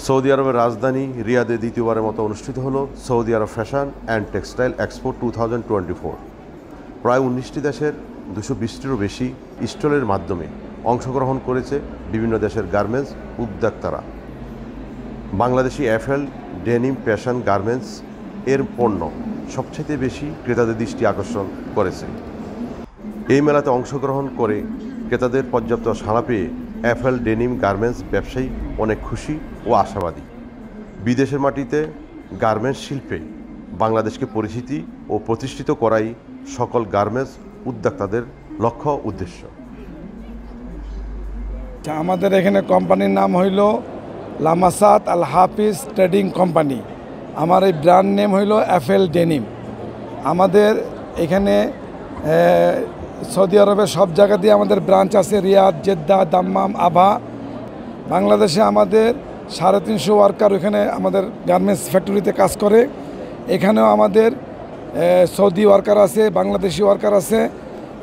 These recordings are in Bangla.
সৌদি আরবের রাজধানী রিয়াদে দ্বিতীয়বারের মতো অনুষ্ঠিত হলো Saudi Arab fashion and textile expo 2024। প্রায় 19টি দেশের 220টিরও বেশি স্টলের মাধ্যমে অংশগ্রহণ করেছে বিভিন্ন দেশের গার্মেন্টস উদ্যোক্তারা। Bangladeshi FL denim fashion garments এর পণ্য সবচেয়ে বেশি ক্রেতাদের দৃষ্টি আকর্ষণ করেছে। এই মেলাতে অংশগ্রহণ করে ক্রেতাদের পর্যাপ্ত সাড়া পেয়ে এফএল ডেনিম গার্মেন্টস ব্যবসায়ী অনেক খুশি ও আশাবাদী। বিদেশের মাটিতে গার্মেন্টস শিল্পে বাংলাদেশকে পরিচিতি ও প্রতিষ্ঠিত করাই সকল গার্মেন্টস উদ্যোক্তাদের লক্ষ্য উদ্দেশ্য। আমাদের এখানে কোম্পানির নাম হইল লামাসাত আল হাফিজ ট্রেডিং কোম্পানি। আমার এই ব্র্যান্ড নেম হইল এফএল ডেনিম। আমাদের এখানে সৌদি আরবের সব জায়গাতেই আমাদের ব্রাঞ্চ আছে, রিয়াদ, জেদ্দা, দাম্মাম, আভা। বাংলাদেশে আমাদের 350 ওয়ার্কার এখানে আমাদের গার্মেন্টস ফ্যাক্টরিতে কাজ করে। এখানেও আমাদের সৌদি ওয়ার্কার আছে, বাংলাদেশি ওয়ার্কার আছে,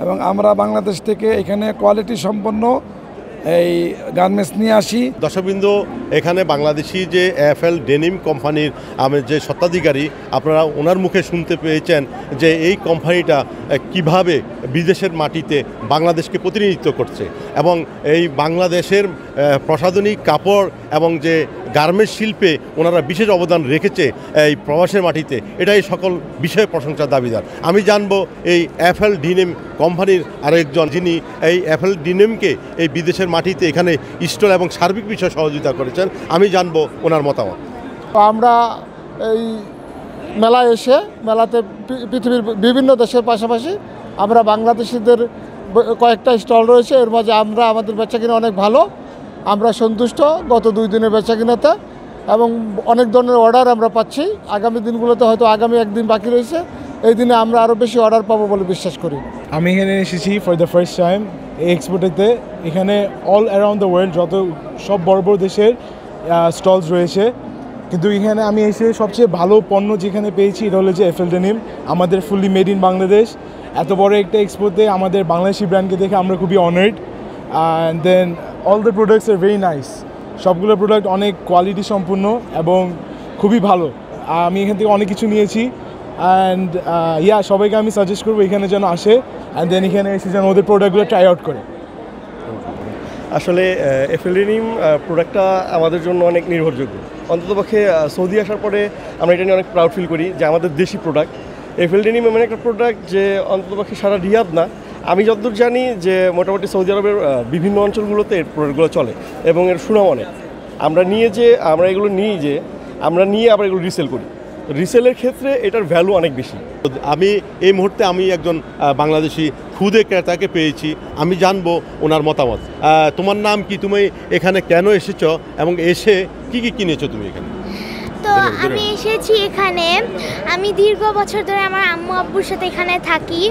এবং আমরা বাংলাদেশ থেকে এখানে কোয়ালিটি সম্পন্ন এই গার্মেন্টস নিয়ে আসি। দর্শকবৃন্দ, এখানে বাংলাদেশি যে এফএল ডেনিম কোম্পানির যে স্বত্বাধিকারী, আপনারা ওনার মুখে শুনতে পেয়েছেন যে এই কোম্পানিটা কিভাবে বিদেশের মাটিতে বাংলাদেশকে প্রতিনিধিত্ব করছে এবং এই বাংলাদেশের প্রসাধনী কাপড় এবং যে গার্মেন্টস শিল্পে ওনারা বিশেষ অবদান রেখেছে এই প্রবাসের মাটিতে, এটাই সকল বিষয়ে প্রশংসার দাবিদার। আমি জানবো এই এফএল ডেনিম কোম্পানির আরেকজন, যিনি এই এফএল ডেনিমকে এই বিদেশের মাটিতে এখানে স্টল এবং সার্বিক বিষয়ে সহযোগিতা করেছেন। আমি জানবো ওনার মতামত। আমরা এই মেলায় এসে মেলাতে পৃথিবীর বিভিন্ন দেশের পাশাপাশি আমরা বাংলাদেশিদের কয়েকটা স্টল রয়েছে, এর মাঝে আমাদের বেচাকিনা অনেক ভালো, আমরা সন্তুষ্ট গত 2 দিনের বেচাকিনাতে, এবং অনেক ধরনের অর্ডার আমরা পাচ্ছি। আগামী দিনগুলোতে হয়তো আগামী 1 দিন বাকি রয়েছে, এই দিনে আমরা আরও বেশি অর্ডার পাবো বলে বিশ্বাস করি। আমি এখানে এসেছি ফর দ্য ফার্স্ট টাইম এই এক্সপোতে। এখানে অল অ্যারাউন্ড দ্য ওয়ার্ল্ড যত সব বড় বড় দেশের স্টলস রয়েছে, কিন্তু এখানে আমি এসে সবচেয়ে ভালো পণ্য যেখানে পেয়েছি এটা হলো যে এফএল ডেনিম, আমাদের ফুললি মেড ইন বাংলাদেশ। এত বড় একটা এক্সপোতে আমাদের বাংলাদেশি ব্র্যান্ডকে দেখে আমরা খুবই honoured. And then all the products are very nice. সবগুলো প্রোডাক্ট অনেক কোয়ালিটি সম্পূর্ণ এবং খুবই ভালো। আমি এখান থেকে অনেক কিছু নিয়েছি। অ্যান্ড সবাইকে আমি সাজেস্ট করবো এখানে যেন আসে, অ্যান্ড দেন এখানে এসে যেন ওদের প্রোডাক্টগুলো ট্রাই আউট করে। আসলে এফএল ডেনিম প্রোডাক্টটা আমাদের জন্য অনেক নির্ভরযোগ্য। অন্ততপক্ষে সৌদি আসার পরে আমরা এটা নিয়ে অনেক প্রাউড ফিল করি যে আমাদের দেশি প্রোডাক্ট এফএল ডেনিম এমন একটা প্রোডাক্ট যে অন্ততপক্ষে সারা রিয়াদ না, আমি যতদূর জানি যে মোটামুটি সৌদি আরবের বিভিন্ন অঞ্চলগুলোতে এর প্রোডাক্টগুলো চলে এবং এর সুনাম অনেক। আমরা এগুলো নিয়ে আবার এগুলো রিসেল করি। রিসেলের ক্ষেত্রে এটার ভ্যালু অনেক বেশি। আমি এই মুহূর্তে একজন বাংলাদেশি খুদে ক্রেতাকে পেয়েছি, আমি জানবো ওনার মতামত। তোমার নাম কি, তুমি এখানে কেন এসেছো এবং এসে কি কি কিনেছো তুমি এখানে? তো আমি এসেছি এখানে, আমি দীর্ঘ বছর ধরে আমার আম্মু আব্বুর সাথে এখানে থাকি।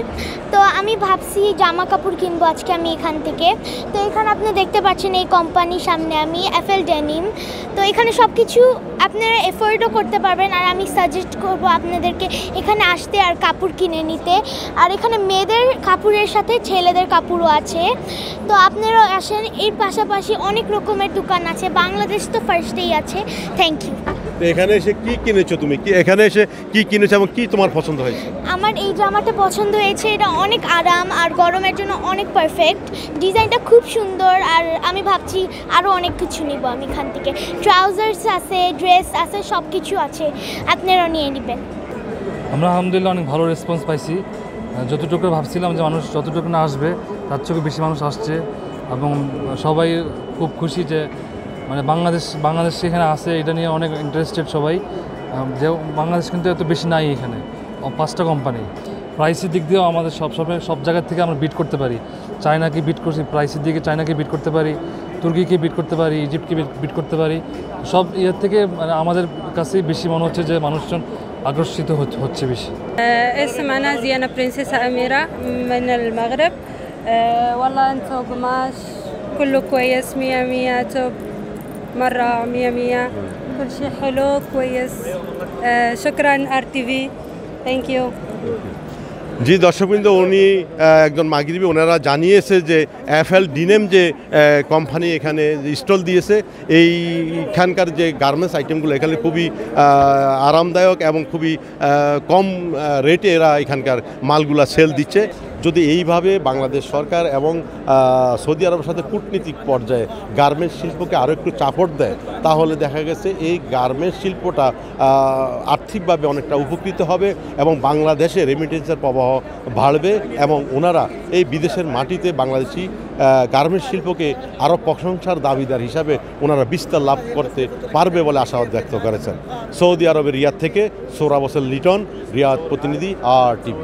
তো আমি ভাবছি জামা কাপড় কিনবো আজকে আমি এখান থেকে। তো এখানে আপনি দেখতে পাচ্ছেন এই কোম্পানির সামনে আমি এফএল ডেনিম। তো এখানে সব কিছু আপনারা এফোর্ডও করতে পারবেন, আর আমি সাজেস্ট করব আপনাদেরকে এখানে আসতে আর কাপড় কিনে নিতে। আর এখানে মেয়েদের কাপড়ের সাথে ছেলেদের কাপড়ও আছে, তো আপনারাও আসেন। এর পাশাপাশি অনেক রকমের দোকান আছে, বাংলাদেশ তো ফার্স্টেই আছে। Thank you. এখানে এসে কি কিনেছো তুমি? এখানে এসে কি কিনেছো এবং কি তোমার পছন্দ হয়েছে? আমার এই জামাটা পছন্দ হয়েছে, এটা অনেক আরাম আর গরমের জন্য অনেক পারফেক্ট। ডিজাইনটা খুব সুন্দর, আর আমি ভাবছি আরও অনেক কিছু নিব আমি এখান থেকে। ট্রাউজার্স আছে, ড্রেস আছে, সব কিছু আছে, আপনারাও নিয়ে নেবেন। আমরা আলহামদুলিল্লাহ অনেক ভালো রেসপন্স পাইছি। যতটুকু ভাবছিলাম যে মানুষ যতটুকু না আসবে তার চেয়েও বেশি মানুষ আসছে, এবং সবাই খুব খুশি যে বাংলাদেশ এখানে আছে, এটা নিয়ে অনেক ইন্টারেস্টেড সবাই। যে বাংলাদেশ কিন্তু এত বেশি নাই এখানে, 5টা কোম্পানি। প্রাইসের দিক দিয়েও আমাদের সব জায়গার থেকে আমরা বিট করতে পারি। চায়নাকে বিট করছি প্রাইসের দিকে, চায়নাকে বিট করতে পারি, তুর্কিকে বিট করতে পারি, ইজিপ্টকে বিট করতে পারি। সব ইয়ের থেকে আমাদের কাছেই বেশি মনে হচ্ছে যে মানুষজন আকর্ষিত হচ্ছে বেশি। اسم أنا زينة برنسيسة أميرة من المغرب. والله أنتم قماش كله كويس 100 توب مرة 100 كل شيء حلو كويس. شكرا RTV. Thank you. জি দর্শকবৃন্দ, উনি একজন মাগরিবি, ওনারা জানিয়েছে যে এফএল ডিনেম যে কোম্পানি এখানে স্টল দিয়েছে, এইখানকার যে গার্মেন্টস আইটেমগুলো এখানে খুবই আরামদায়ক এবং খুবই কম রেটে এরা এখানকার মালগুলা সেল দিচ্ছে। যদি এইভাবে বাংলাদেশ সরকার এবং সৌদি আরবের সাথে কূটনীতিক পর্যায়ে গার্মেন্টস শিল্পকে আরও একটু চাপড় দেয়, তাহলে দেখা গেছে এই গার্মেন্টস শিল্পটা আর্থিকভাবে অনেকটা উপকৃত হবে এবং বাংলাদেশে রেমিটেন্সের প্রবাহ বাড়বে এবং ওনারা এই বিদেশের মাটিতে বাংলাদেশি গার্মেন্টস শিল্পকে আরও প্রশংসার দাবিদার হিসাবে ওনারা বিস্তার লাভ করতে পারবে বলে আশাবাদ ব্যক্ত করেছেন। সৌদি আরবের রিয়াদ থেকে সোহরাব হোসেন লিটন, রিয়াদ প্রতিনিধি, RTV।